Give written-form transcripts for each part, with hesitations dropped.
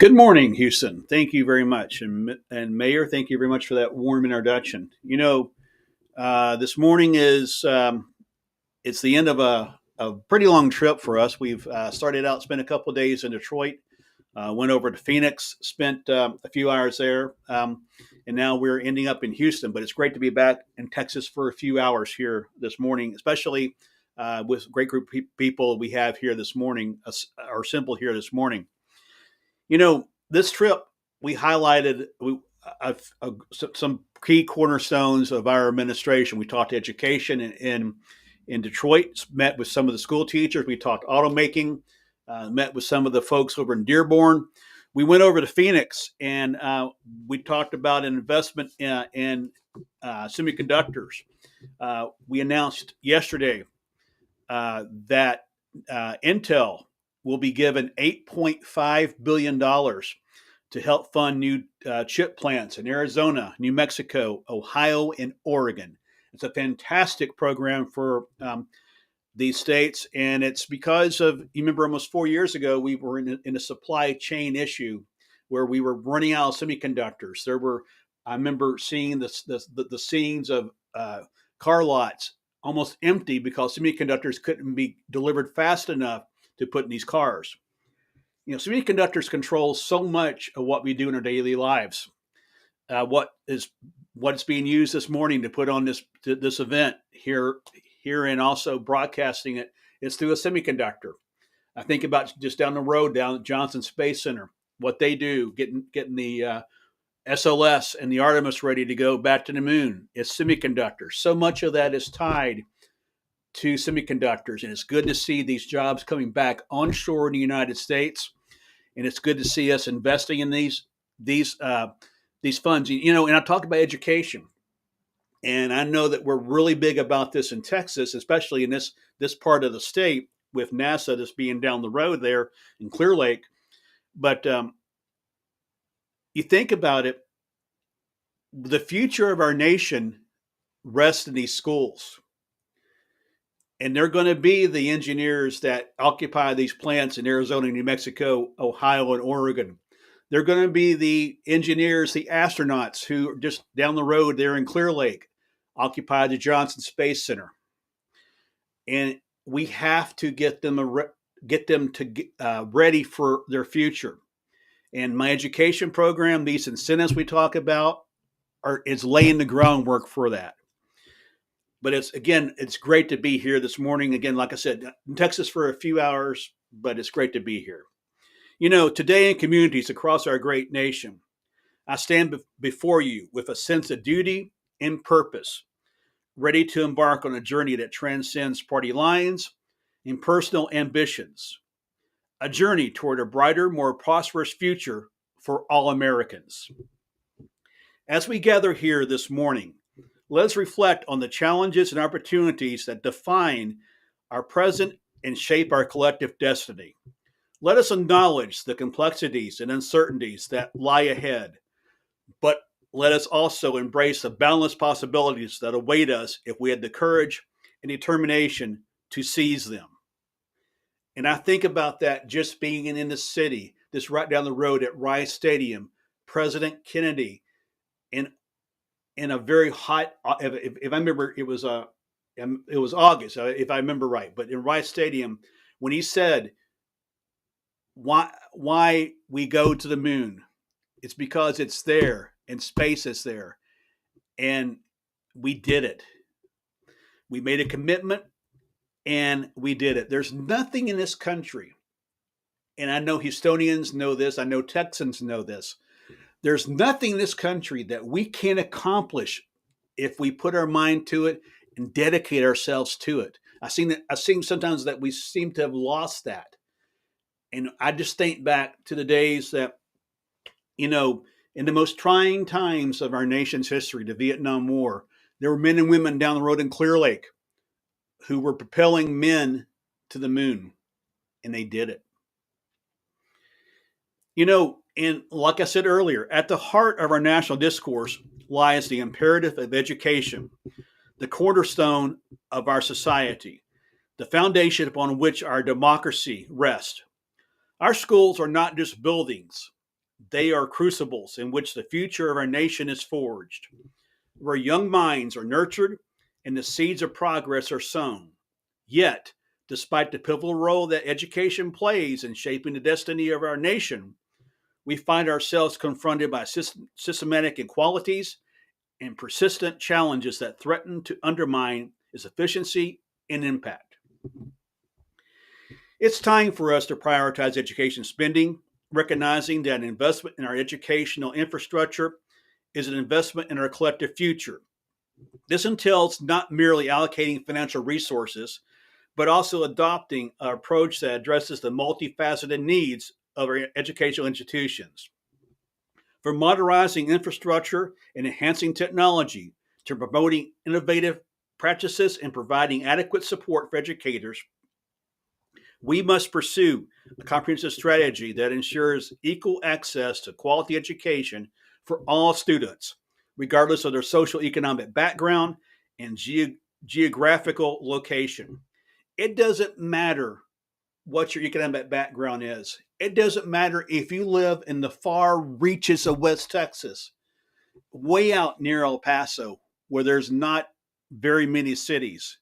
Good morning, Houston. Thank you very much. And Mayor, thank you very much for that warm introduction. This morning it's the end of a pretty long trip for us. We've started out, spent a couple of days in Detroit, went over to Phoenix, spent a few hours there, and now we're ending up in Houston. But it's great to be back in Texas for a few hours here this morning, especially with a great group of people we have here this morning, or simple here this morning. This trip we highlighted some key cornerstones of our administration. We talked education in Detroit, met with some of the school teachers. We talked automaking, met with some of the folks over in Dearborn. We went over to Phoenix and we talked about an investment in semiconductors. We announced yesterday that Intel will be given $8.5 billion to help fund new chip plants in Arizona, New Mexico, Ohio, and Oregon. It's a fantastic program for these states, and it's because of, you remember almost 4 years ago, we were in a supply chain issue where we were running out of semiconductors. I remember seeing the scenes of car lots almost empty because semiconductors couldn't be delivered fast enough to put in these cars. Semiconductors control so much of what we do in our daily lives. What's being used this morning to put on this event here and also broadcasting it is through a semiconductor. I think about just down the road down at Johnson Space Center, what they do, getting the SLS and the Artemis ready to go back to the moon. It's semiconductors. So much of that is tied to semiconductors, and it's good to see these jobs coming back onshore in the United States, and it's good to see us investing in these funds. And I talk about education, and I know that we're really big about this in Texas, especially in this part of the state with NASA just being down the road there in Clear Lake. But you think about it, the future of our nation rests in these schools. And they're going to be the engineers that occupy these plants in Arizona, New Mexico, Ohio, and Oregon. They're going to be the engineers, the astronauts who are just down the road there in Clear Lake, occupy the Johnson Space Center. And we have to get them ready for their future. And my education program, these incentives we talk about, is laying the groundwork for that. But it's great to be here this morning. Again, like I said, in Texas for a few hours, but it's great to be here. Today in communities across our great nation, I stand before you with a sense of duty and purpose, ready to embark on a journey that transcends party lines and personal ambitions, a journey toward a brighter, more prosperous future for all Americans. As we gather here this morning, let's reflect on the challenges and opportunities that define our present and shape our collective destiny. Let us acknowledge the complexities and uncertainties that lie ahead, but let us also embrace the boundless possibilities that await us if we had the courage and determination to seize them. And I think about that just being in the city, this right down the road at Rice Stadium, President Kennedy, in a very hot, if I remember, it was August, if I remember right, but in Rice Stadium, when he said, why we go to the moon, it's because it's there and space is there. And we did it. We made a commitment and we did it. There's nothing in this country, and I know Houstonians know this, I know Texans know this, there's nothing in this country that we can't accomplish if we put our mind to it and dedicate ourselves to it. I've seen sometimes that we seem to have lost that. And I just think back to the days that, in the most trying times of our nation's history, the Vietnam War, there were men and women down the road in Clear Lake who were propelling men to the moon, and they did it. And like I said earlier, at the heart of our national discourse lies the imperative of education, the cornerstone of our society, the foundation upon which our democracy rests. Our schools are not just buildings. they are crucibles in which the future of our nation is forged, where young minds are nurtured and the seeds of progress are sown. Yet, despite the pivotal role that education plays in shaping the destiny of our nation, we find ourselves confronted by systematic inequalities and persistent challenges that threaten to undermine its efficiency and impact. It's time for us to prioritize education spending, recognizing that an investment in our educational infrastructure is an investment in our collective future. This entails not merely allocating financial resources, but also adopting an approach that addresses the multifaceted needs of our educational institutions. From modernizing infrastructure and enhancing technology to promoting innovative practices and providing adequate support for educators, we must pursue a comprehensive strategy that ensures equal access to quality education for all students, regardless of their social economic background and geographical location. It doesn't matter what your economic background is. It doesn't matter if you live in the far reaches of West Texas, way out near El Paso, where there's not very many cities.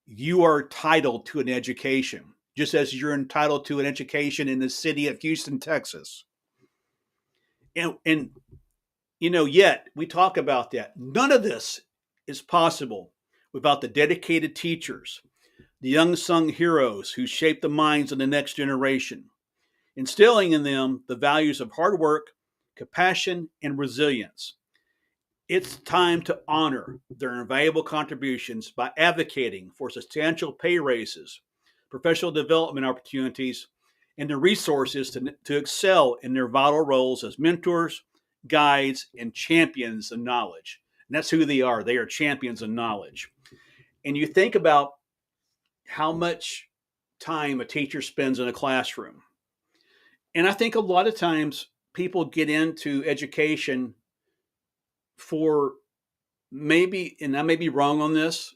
You are entitled to an education, just as you're entitled to an education in the city of Houston, Texas. And yet we talk about that. None of this is possible without the dedicated teachers, the unsung heroes who shape the minds of the next generation, instilling in them the values of hard work, compassion, and resilience. It's time to honor their invaluable contributions by advocating for substantial pay raises, professional development opportunities, and the resources to excel in their vital roles as mentors, guides, and champions of knowledge. And that's who they are. They are champions of knowledge. And you think about how much time a teacher spends in a classroom. And I think a lot of times people get into education for maybe, and I may be wrong on this,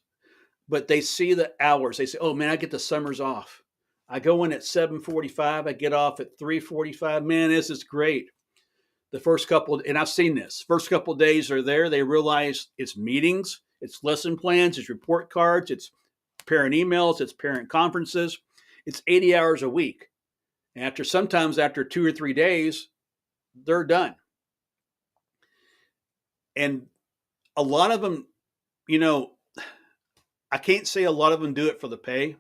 but they see the hours. They say, "Oh man, I get the summers off. I go in at 7:45. I get off at 3:45. Man, this is great." The first couple, and I've seen this, first couple of days are there. They realize it's meetings, it's lesson plans, it's report cards, it's parent emails, it's parent conferences. It's 80 hours a week. And sometimes after 2 or 3 days, they're done. And a lot of them, I can't say a lot of them do it for the pay.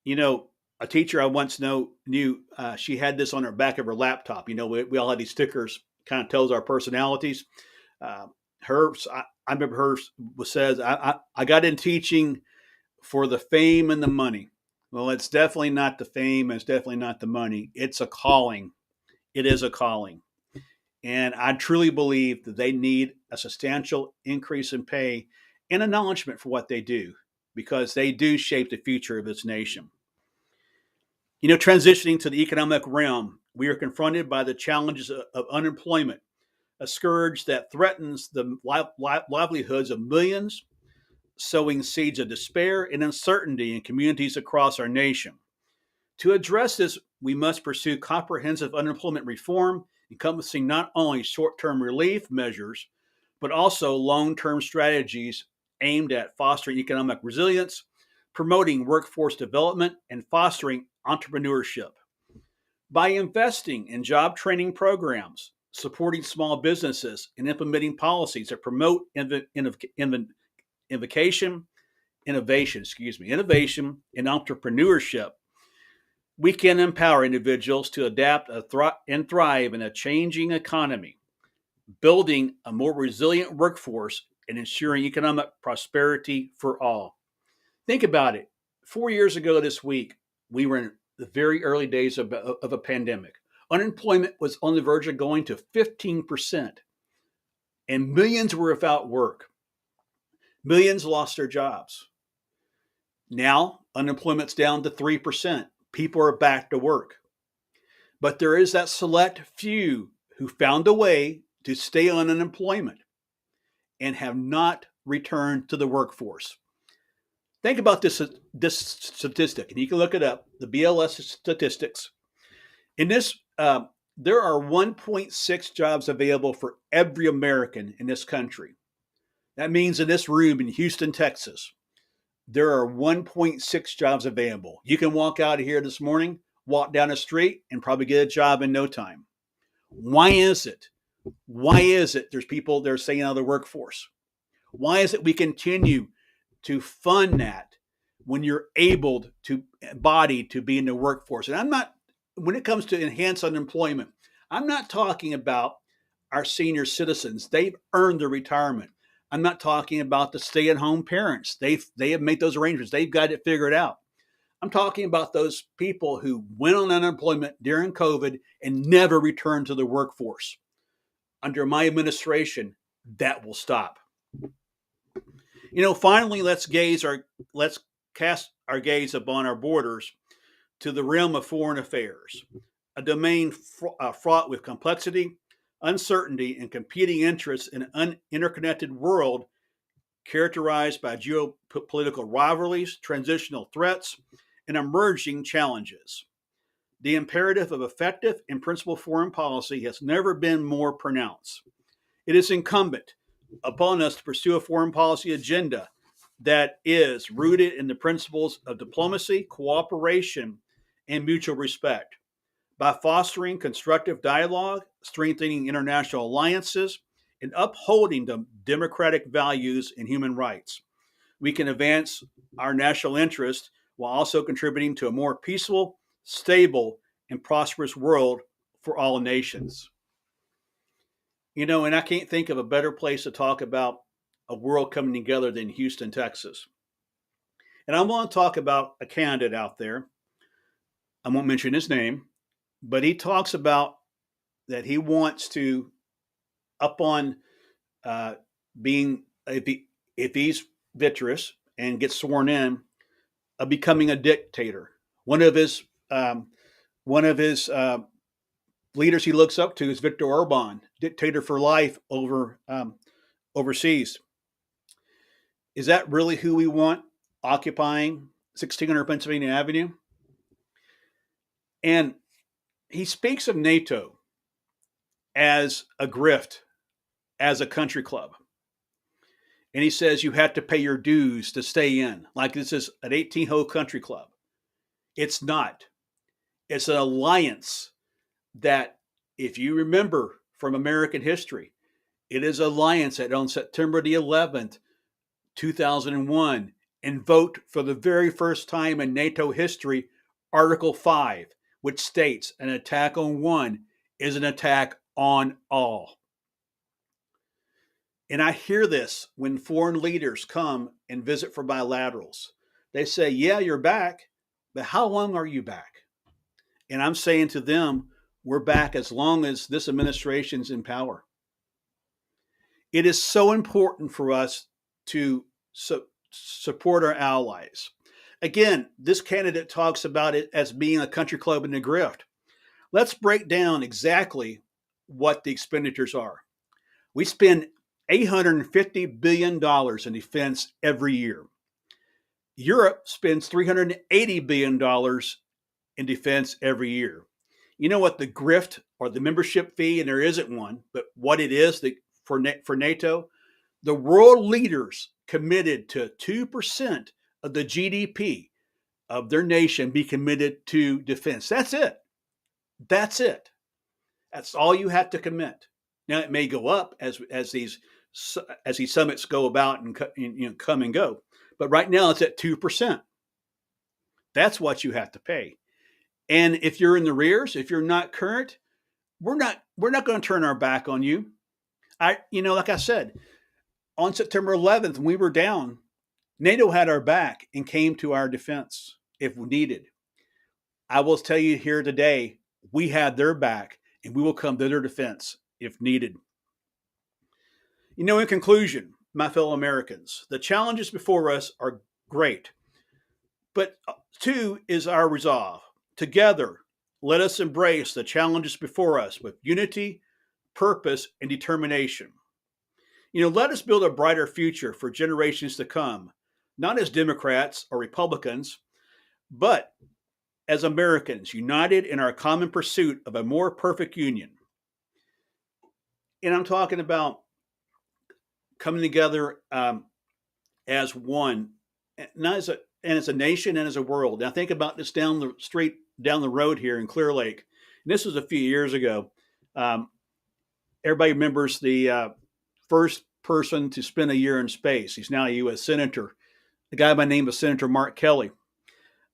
A teacher I once knew, she had this on her back of her laptop. We all had these stickers, kind of tells our personalities. I remember hers says, I got in teaching for the fame and the money. Well, it's definitely not the fame. It's definitely not the money. It's a calling. It is a calling. And I truly believe that they need a substantial increase in pay and acknowledgement for what they do, because they do shape the future of this nation. Transitioning to the economic realm, we are confronted by the challenges of unemployment, a scourge that threatens the livelihoods of millions, sowing seeds of despair and uncertainty in communities across our nation. To address this, we must pursue comprehensive unemployment reform, encompassing not only short-term relief measures, but also long-term strategies aimed at fostering economic resilience, promoting workforce development, and fostering entrepreneurship. By investing in job training programs, supporting small businesses, and implementing policies that promote innovation and entrepreneurship, we can empower individuals to adapt and thrive in a changing economy, building a more resilient workforce and ensuring economic prosperity for all. Think about it. 4 years ago this week, we were in the very early days of a pandemic. Unemployment was on the verge of going to 15%, and millions were without work. Millions lost their jobs. Now, unemployment's down to 3%. People are back to work. But there is that select few who found a way to stay on unemployment and have not returned to the workforce. Think about this statistic, and you can look it up, the BLS statistics. In this There are 1.6 jobs available for every American in this country. That means in this room in Houston, Texas, there are 1.6 jobs available. You can walk out of here this morning, walk down the street, and probably get a job in no time. Why is it? Why is it there's people that are staying out of the workforce? Why is it we continue to fund that when you're able to body to be in the workforce? And I'm not, when it comes to enhanced unemployment, I'm not talking about our senior citizens. They've earned their retirement. I'm not talking about the stay-at-home parents. They have made those arrangements. They've got it figured out. I'm talking about those people who went on unemployment during COVID and never returned to the workforce. Under my administration, that will stop. Finally, let's cast our gaze upon our borders to the realm of foreign affairs, a domain fraught with complexity, uncertainty, and competing interests in an interconnected world characterized by geopolitical rivalries, transitional threats, and emerging challenges. The imperative of effective and principled foreign policy has never been more pronounced. It is incumbent upon us to pursue a foreign policy agenda that is rooted in the principles of diplomacy, cooperation, and mutual respect. By fostering constructive dialogue, strengthening international alliances, and upholding the democratic values and human rights, we can advance our national interest while also contributing to a more peaceful, stable, and prosperous world for all nations. And I can't think of a better place to talk about a world coming together than Houston, Texas. And I want to talk about a candidate out there. I won't mention his name, but he talks about that he wants to, up on being, if he's victorious and gets sworn in, becoming a dictator. One of his leaders he looks up to is Viktor Orban, dictator for life overseas. Is that really who we want occupying 1600 Pennsylvania Avenue? And he speaks of NATO as a grift, as a country club. And he says you have to pay your dues to stay in, like this is an 18-hole country club. It's not. It's an alliance that, if you remember from American history, it is an alliance that on September the 11th, 2001, invoked for the very first time in NATO history Article 5, which states an attack on one is an attack on all. And I hear this when foreign leaders come and visit for bilaterals. They say, yeah, you're back, but how long are you back? And I'm saying to them, we're back as long as this administration's in power. It is so important for us to support our allies. Again, this candidate talks about it as being a country club in the grift. Let's break down exactly what the expenditures are. We spend $850 billion in defense every year. Europe spends $380 billion in defense every year. You know what the grift or the membership fee, and there isn't one, but what it is for NATO? The world leaders committed to 2% of the GDP of their nation be committed to defense. That's it. That's it. That's all you have to commit. Now it may go up as these summits go about and come and go, but right now it's at 2%. That's what you have to pay. And if you're in the rears, if you're not current, we're not going to turn our back on you. Like I said, on September 11th, when we were down, NATO had our back and came to our defense if needed. I will tell you here today, we had their back and we will come to their defense if needed. In conclusion, my fellow Americans, the challenges before us are great, but two is our resolve. Together, let us embrace the challenges before us with unity, purpose, and determination. Let us build a brighter future for generations to come, not as Democrats or Republicans, but as Americans, united in our common pursuit of a more perfect union. And I'm talking about coming together as one, not as a nation and as a world. Now think about this down the road here in Clear Lake. And this was a few years ago. Everybody remembers the first person to spend a year in space. He's now a U.S. Senator. A guy by the name of Senator Mark Kelly.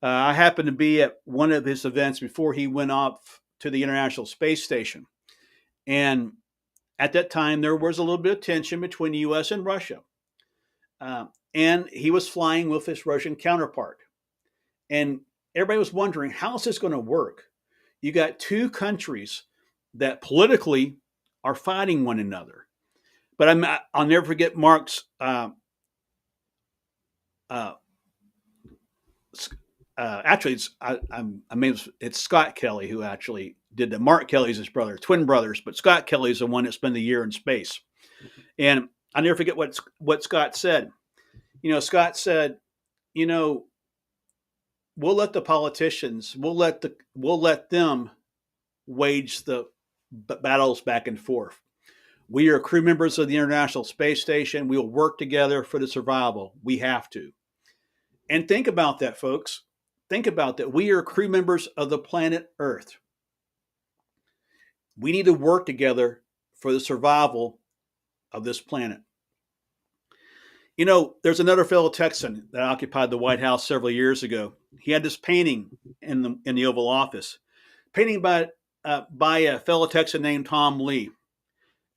I happened to be at one of his events before he went off to the International Space Station. And at that time, there was a little bit of tension between the U.S. and Russia. And he was flying with his Russian counterpart. And everybody was wondering, how is this going to work? You got two countries that politically are fighting one another. But I'll never forget Mark's actually, it's Scott Kelly who actually did that. Mark Kelly's his brother, twin brothers, but Scott Kelly's the one that spent a year in space. And I'll never forget what Scott said. Scott said, we'll let the politicians, we'll let them wage the battles back and forth. We are crew members of the International Space Station. We will work together for the survival. We have to. And think about that, folks. Think about that. We are crew members of the planet Earth. We need to work together for the survival of this planet. There's another fellow Texan that occupied the White House several years ago. He had this painting in the Oval Office, painting by a fellow Texan named Tom Lee,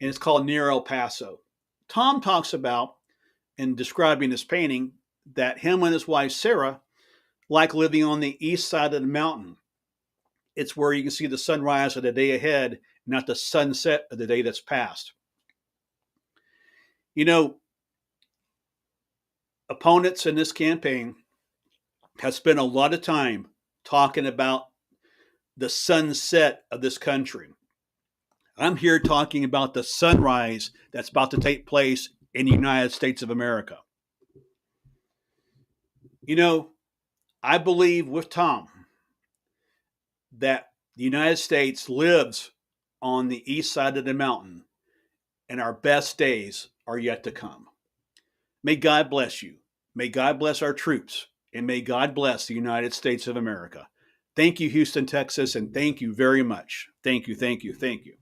and it's called Near El Paso. Tom talks about, in describing this painting, that him and his wife Sarah like living on the east side of the mountain. It's where you can see the sunrise of the day ahead, not the sunset of the day that's past. Opponents in this campaign have spent a lot of time talking about the sunset of this country. I'm here talking about the sunrise that's about to take place in the United States of America. I believe with Tom that the United States lives on the east side of the mountain, and our best days are yet to come. May God bless you. May God bless our troops, and may God bless the United States of America. Thank you, Houston, Texas, and thank you very much. Thank you, thank you, thank you.